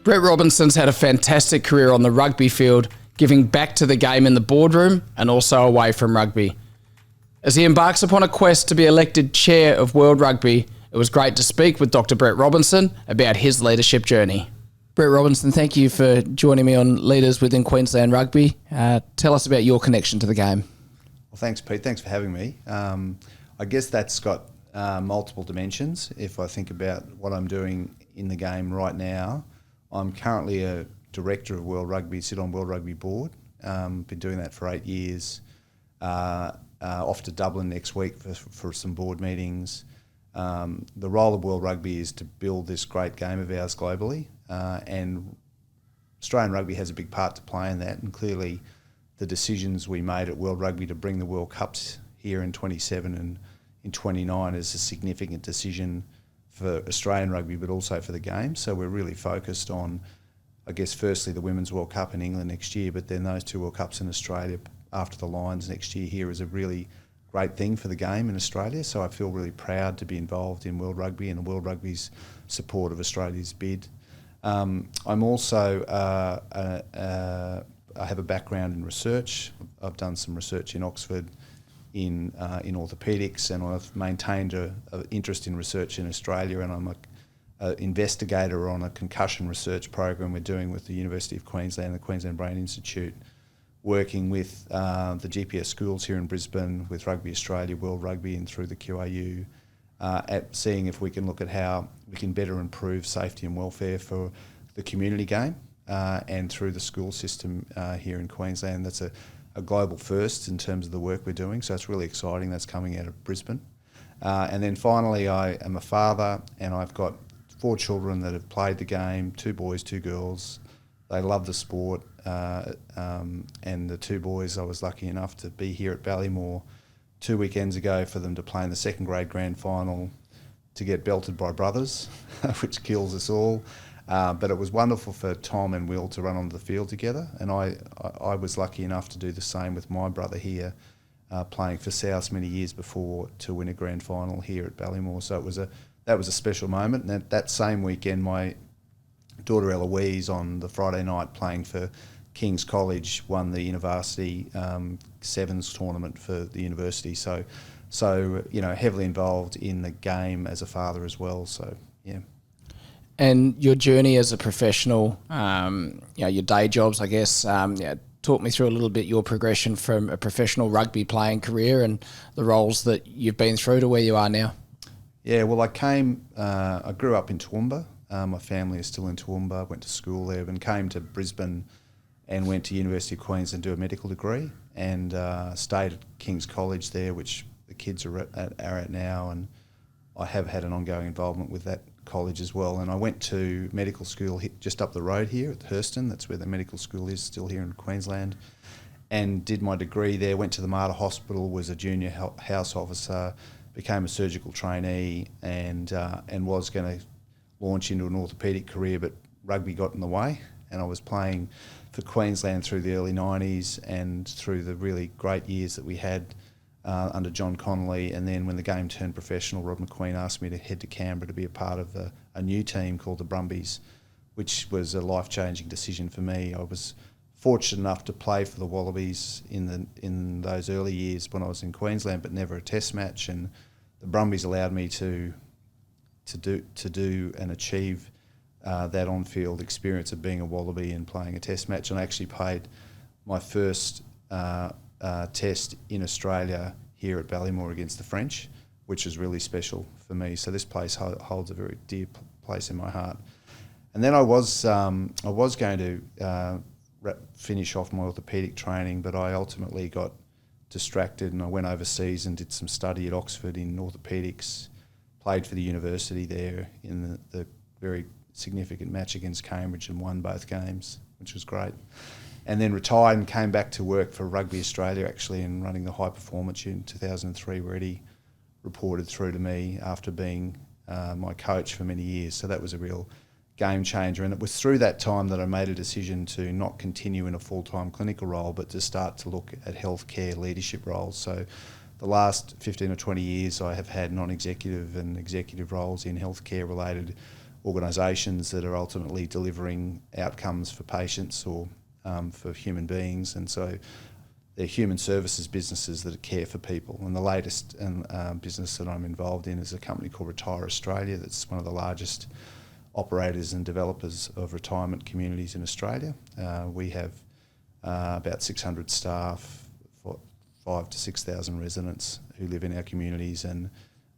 Brett Robinson's had a fantastic career on the rugby field, giving back to the game in the boardroom and also away from rugby. As he embarks upon a quest to be elected chair of World Rugby, it was great to speak with Dr. Brett Robinson about his leadership journey. Brett Robinson, thank you for joining me on Leaders Within Queensland Rugby. Tell us about your connection to the game. Well, thanks, Pete. Thanks for having me. I guess that's got multiple dimensions. If I think about what I'm doing in the game right now, I'm currently a director of World Rugby, sit on World Rugby board. Been doing that for 8 years. Off to Dublin next week for some board meetings. The role of World Rugby is to build this great game of ours globally, and Australian rugby has a big part to play in that, and clearly the decisions we made at World Rugby to bring the World Cups here in 27 and in 29 is a significant decision for Australian rugby, but also for the game. So we're really focused on, I guess, firstly the Women's World Cup in England next year, but then those 2 World Cups in Australia after the Lions next year here is a really great thing for the game in Australia. So I feel really proud to be involved in World Rugby and World Rugby's support of Australia's bid. I'm also, I have a background in research. I've done some research in Oxford in orthopaedics, and I've maintained an interest in research in Australia, and I'm an investigator on a concussion research program we're doing with the University of Queensland, the Queensland Brain Institute, working with the GPS schools here in Brisbane, with Rugby Australia, World Rugby, and through the QRU, at seeing if we can look at how we can better improve safety and welfare for the community game and through the school system here in Queensland. That's a global first in terms of the work we're doing, so it's really exciting. That's coming out of Brisbane. And then finally, I am a father, and I've got 4 children that have played the game, 2 boys, 2 girls. They love the sport, and the 2 boys, I was lucky enough to be here at Ballymore 2 weekends ago for them to play in the 2nd grade grand final, to get belted by brothers, which kills us all. But it was wonderful for Tom and Will to run onto the field together, and I was lucky enough to do the same with my brother here, playing for South many years before, to win a grand final here at Ballymore. So that was a special moment. And that same weekend, my daughter Eloise, on the Friday night playing for King's College, won the university sevens tournament for the university. So heavily involved in the game as a father as well. So yeah. And your journey as a professional, your day jobs, I guess, talk me through a little bit your progression from a professional rugby playing career and the roles that you've been through to where you are now. Yeah, well, I grew up in Toowoomba. My family is still in Toowoomba, went to school there, and came to Brisbane and went to University of Queensland to do a medical degree, and stayed at King's College there, which the kids are at now, and I have had an ongoing involvement with that college as well. And I went to medical school just up the road here at Hurston. That's where the medical school is, still here in Queensland, and did my degree there. Went to the Mater Hospital, was a junior house officer, became a surgical trainee, and was going to launch into an orthopaedic career, but rugby got in the way, and I was playing for Queensland through the early 90s and through the really great years that we had under John Connolly. And then when the game turned professional, Rob McQueen asked me to head to Canberra to be a part of a new team called the Brumbies, which was a life-changing decision for me. I was fortunate enough to play for the Wallabies in those early years when I was in Queensland, but never a test match, and the Brumbies allowed me to do and achieve that on-field experience of being a Wallaby and playing a test match. And I actually played my first test in Australia here at Ballymore against the French, which was really special for me. So this place holds a very dear place in my heart. And then I was going to finish off my orthopaedic training, but I ultimately got distracted, and I went overseas and did some study at Oxford in orthopaedics, played for the university there in the very significant match against Cambridge and won both games, which was great. And then retired and came back to work for Rugby Australia, actually, and running the high performance unit in 2003, where Eddie reported through to me after being my coach for many years. So that was a real game changer. And it was through that time that I made a decision to not continue in a full-time clinical role, but to start to look at healthcare leadership roles. So the last 15 or 20 years I have had non-executive and executive roles in healthcare related organisations that are ultimately delivering outcomes for patients or for human beings. And so they're human services businesses that care for people. And the latest business that I'm involved in is a company called RetireAustralia that's one of the largest operators and developers of retirement communities in Australia. We have about 600 staff, 5,000 to 6,000 residents who live in our communities, and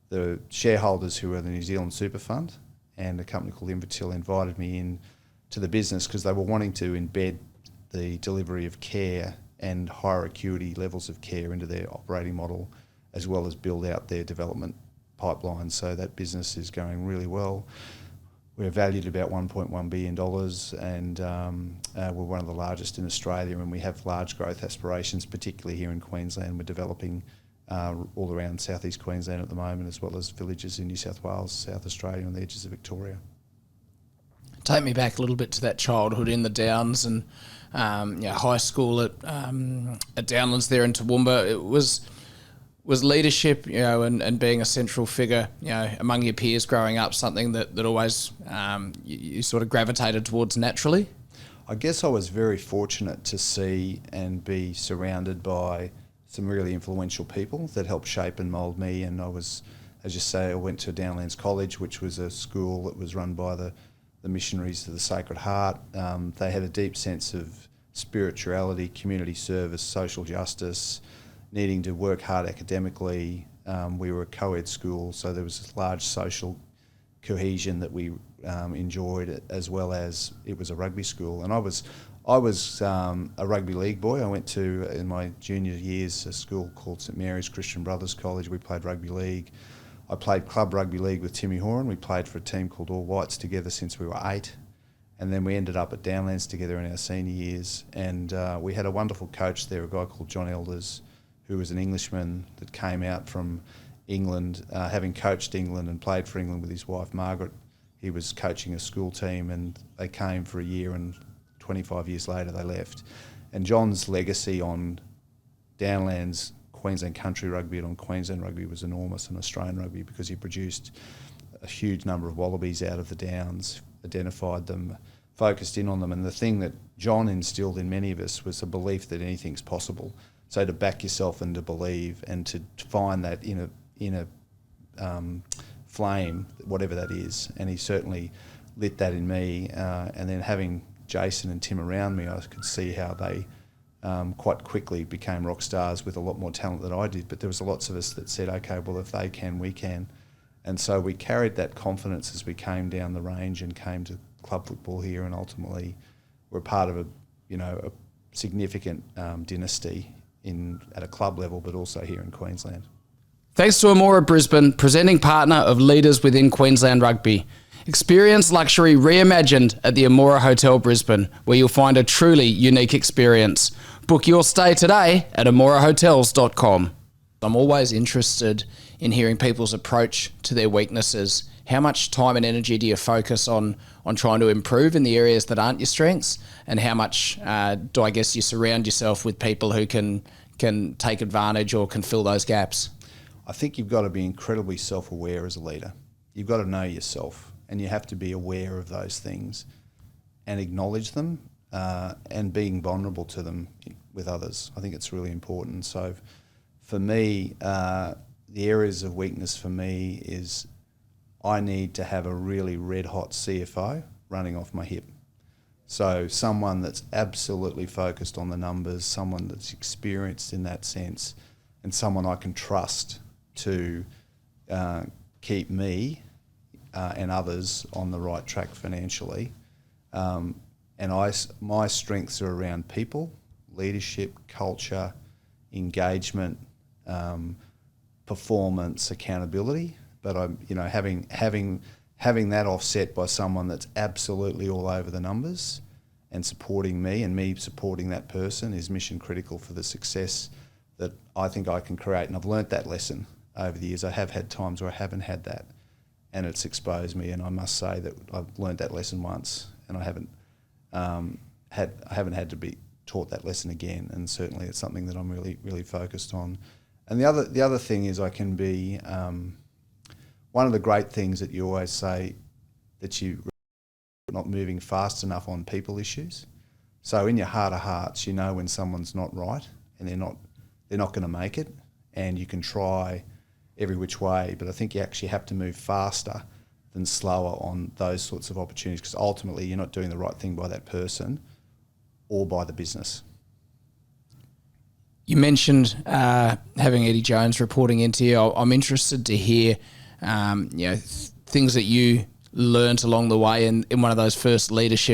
the shareholders who are the New Zealand Super Fund and a company called Invitil invited me in to the business because they were wanting to embed the delivery of care and higher acuity levels of care into their operating model, as well as build out their development pipeline. So that business is going really well. We're valued at about $1.1 billion, and we're one of the largest in Australia, and we have large growth aspirations, particularly here in Queensland. We're developing all around southeast Queensland at the moment, as well as villages in New South Wales, South Australia, and the edges of Victoria. Take me back a little bit to that childhood in the Downs and high school at Downlands there in Toowoomba. It was leadership, and being a central figure, among your peers growing up, something that always you sort of gravitated towards naturally? I guess I was very fortunate to see and be surrounded by some really influential people that helped shape and mould me. And I was, as you say, I went to Downlands College, which was a school that was run by the missionaries to the Sacred Heart. They had a deep sense of spirituality, community service, social justice, needing to work hard academically. We were a co-ed school, so there was this large social cohesion that we enjoyed, as well as it was a rugby school. And I was a rugby league boy. I went to, in my junior years, a school called St Mary's Christian Brothers College. We played rugby league. I played club rugby league with Timmy Horan. We played for a team called All Whites together since we were 8. And then we ended up at Downlands together in our senior years. And we had a wonderful coach there, a guy called John Elders, who was an Englishman that came out from England, having coached England and played for England with his wife Margaret. He was coaching a school team, and they came for a year, and 25 years later they left. And John's legacy on Downlands, Queensland country rugby and on Queensland rugby was enormous, and Australian rugby, because he produced a huge number of Wallabies out of the Downs, identified them, focused in on them. And the thing that John instilled in many of us was a belief that anything's possible. So to back yourself and to believe and to find that inner flame, whatever that is. And he certainly lit that in me. And then having Jason and Tim around me, I could see how they quite quickly became rock stars with a lot more talent than I did. But there was lots of us that said, okay, well, if they can, we can. And so we carried that confidence as we came down the range and came to club football here, and ultimately we're part of a significant dynasty at a club level, but also here in Queensland. Thanks to Amora Brisbane, presenting partner of Leaders Within Queensland Rugby. Experience luxury reimagined at the Amora Hotel Brisbane, where you'll find a truly unique experience. Book your stay today at amorahotels.com. I'm always interested in hearing people's approach to their weaknesses. How much time and energy do you focus on trying to improve in the areas that aren't your strengths? And how much do I guess you surround yourself with people who can take advantage or can fill those gaps? I think you've got to be incredibly self-aware as a leader. You've got to know yourself, and you have to be aware of those things and acknowledge them and being vulnerable to them with others. I think it's really important. So for me, the areas of weakness for me is I need to have a really red-hot CFO running off my hip. So someone that's absolutely focused on the numbers, someone that's experienced in that sense, and someone I can trust to keep me and others on the right track financially. My strengths are around people, leadership, culture, engagement, performance, accountability. But I'm, having that offset by someone that's absolutely all over the numbers and supporting me, and me supporting that person, is mission critical for the success that I think I can create. And I've learnt that lesson over the years. I have had times where I haven't had that, and it's exposed me. And I must say that I've learnt that lesson once, and I haven't had to be taught that lesson again. And certainly it's something that I'm really, really focused on. And the other thing is I can be. One of the great things that you always say that you're not moving fast enough on people issues. So in your heart of hearts, you know when someone's not right and they're not going to make it, and you can try every which way. But I think you actually have to move faster than slower on those sorts of opportunities, because ultimately you're not doing the right thing by that person or by the business. You mentioned having Eddie Jones reporting into you. I'm interested to hear, things that you learnt along the way in one of those first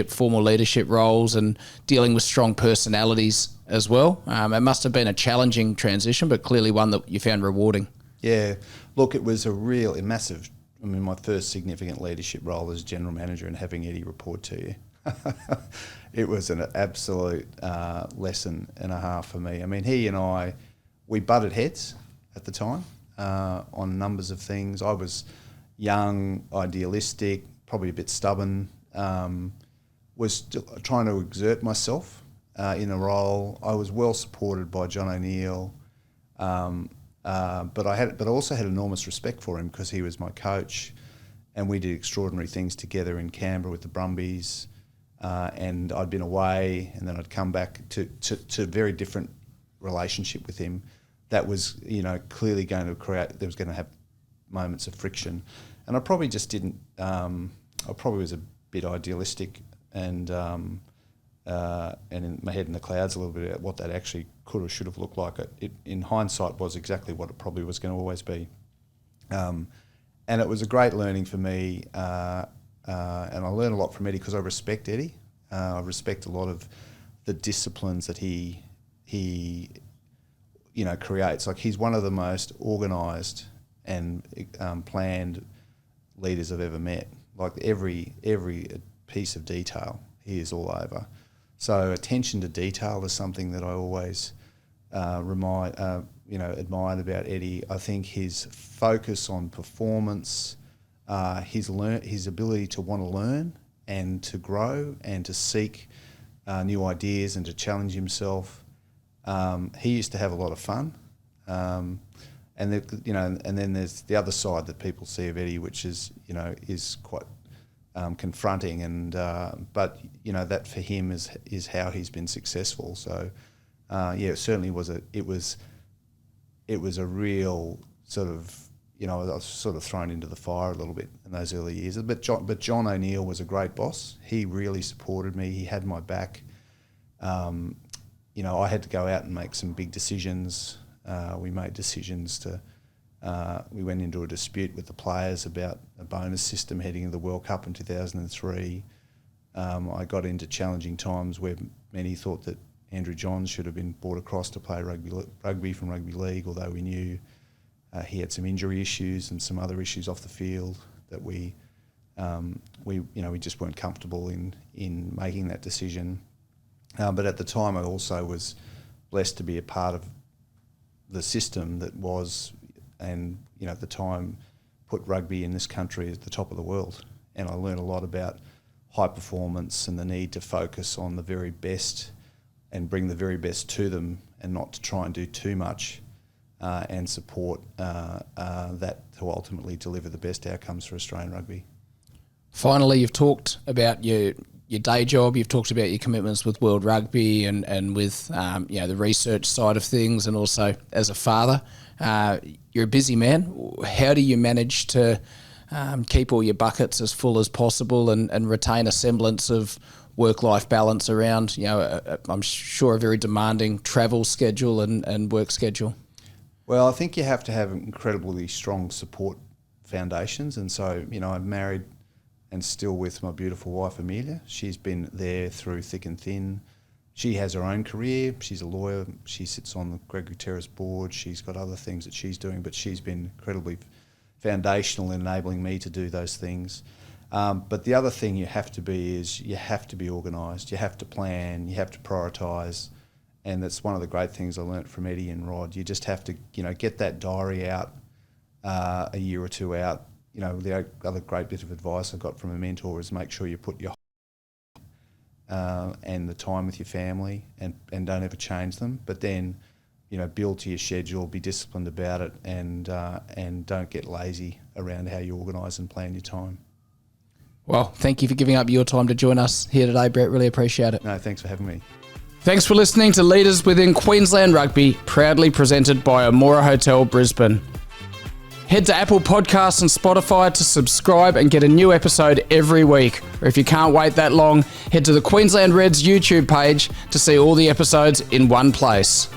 formal leadership roles, and dealing with strong personalities as well. It must have been a challenging transition, but clearly one that you found rewarding. Yeah, look, it was a massive. I mean, my first significant leadership role as general manager, and having Eddie report to you. It was an absolute lesson and a half for me. I mean, he and I, we butted heads at the time on numbers of things. I was young, idealistic, probably a bit stubborn, was still trying to exert myself in a role. I was well supported by John O'Neill, but I also had enormous respect for him because he was my coach, and we did extraordinary things together in Canberra with the Brumbies. And I'd been away, and then I'd come back to a very different relationship with him. That was, clearly going to there was going to have moments of friction, and I probably just didn't. I probably was a bit idealistic and in my head in the clouds a little bit about what that actually could or should have looked like. It in hindsight was exactly what it probably was going to always be, and it was a great learning for me. And I learned a lot from Eddie because I respect Eddie. I respect a lot of the disciplines that he creates. Like, he's one of the most organised and planned leaders I've ever met. Like, every piece of detail he is all over. So attention to detail is something that I always admired about Eddie. I think his focus on performance, his ability to want to learn and to grow and to seek new ideas and to challenge himself. He used to have a lot of fun, and then there's the other side that people see of Eddie, which is quite confronting, and but that for him is how he's been successful. So it certainly was a real sort of. I was sort of thrown into the fire a little bit in those early years. But John O'Neill was a great boss. He really supported me. He had my back. I had to go out and make some big decisions. We made decisions we went into a dispute with the players about a bonus system heading into the World Cup in 2003. I got into challenging times where many thought that Andrew Johns should have been brought across to play rugby from rugby league, although we knew he had some injury issues and some other issues off the field that we just weren't comfortable in making that decision. But at the time, I also was blessed to be a part of the system that was, and at the time, put rugby in this country at the top of the world. And I learned a lot about high performance and the need to focus on the very best and bring the very best to them, and not to try and do too much. And support that to ultimately deliver the best outcomes for Australian rugby. Finally, you've talked about your day job. You've talked about your commitments with World Rugby and with the research side of things, and also as a father. You're a busy man. How do you manage to keep all your buckets as full as possible and retain a semblance of work-life balance around, I'm sure, a very demanding travel schedule and work schedule? Well, I think you have to have incredibly strong support foundations. And so, I'm married and still with my beautiful wife, Amelia. She's been there through thick and thin. She has her own career. She's a lawyer. She sits on the Gregory Terrace board. She's got other things that she's doing, but she's been incredibly foundational in enabling me to do those things. But the other thing you have to be organised. You have to plan. You have to prioritise. And that's one of the great things I learnt from Eddie and Rod. You just have to, get that diary out a year or two out. The other great bit of advice I got from a mentor is make sure you put your and the time with your family and don't ever change them. But then, build to your schedule, be disciplined about it, and don't get lazy around how you organise and plan your time. Well, thank you for giving up your time to join us here today, Brett. Really appreciate it. No, thanks for having me. Thanks for listening to Leaders Within Queensland Rugby, proudly presented by Amora Hotel Brisbane. Head to Apple Podcasts and Spotify to subscribe and get a new episode every week. Or if you can't wait that long, head to the Queensland Reds YouTube page to see all the episodes in one place.